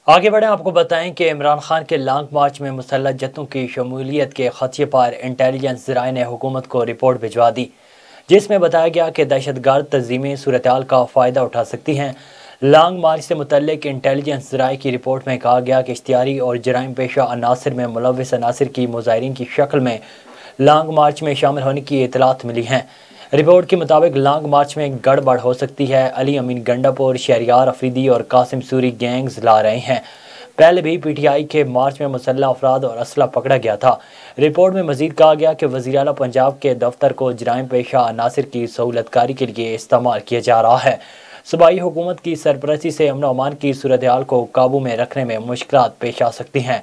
आगे बढ़े आपको बताएं कि इमरान खान के लॉन्ग मार्च में मुसल्लह जत्थों की शमूलियत के खदशे पर इंटेलिजेंस ज़राए ने हुकूमत को रिपोर्ट भिजवा दी, जिसमें बताया गया कि दहशतगर्द तंजीमें सूरत-ए-हाल का फ़ायदा उठा सकती हैं। लॉन्ग मार्च से मुतल्लिक इंटेलिजेंस ज़राए की रिपोर्ट में कहा गया कि इश्तियारी और जराइम पेशा अनासर में मुलव्वस अनासर की मुजाहिरीन की शक्ल में लॉन्ग मार्च में शामिल होने की इतलात मिली हैं। रिपोर्ट के मुताबिक लॉन्ग मार्च में गड़बड़ हो सकती है। अली अमीन गंडापुर, शहरियार अफरीदी और कासिम सूरी गैंग्स ला रहे हैं। पहले भी पीटीआई के मार्च में मुसल्लह अफराद और असला पकड़ा गया था। रिपोर्ट में मजीद कहा गया कि वज़ीर आला पंजाब के दफ्तर को जराइम पेशा अनासर की सहूलतकारी के लिए इस्तेमाल किया जा रहा है। सूबाई हुकूमत की सरपरस्ती से अमन अमान की सूरत हाल को काबू में रखने में मुश्किलात पेश आ सकती हैं।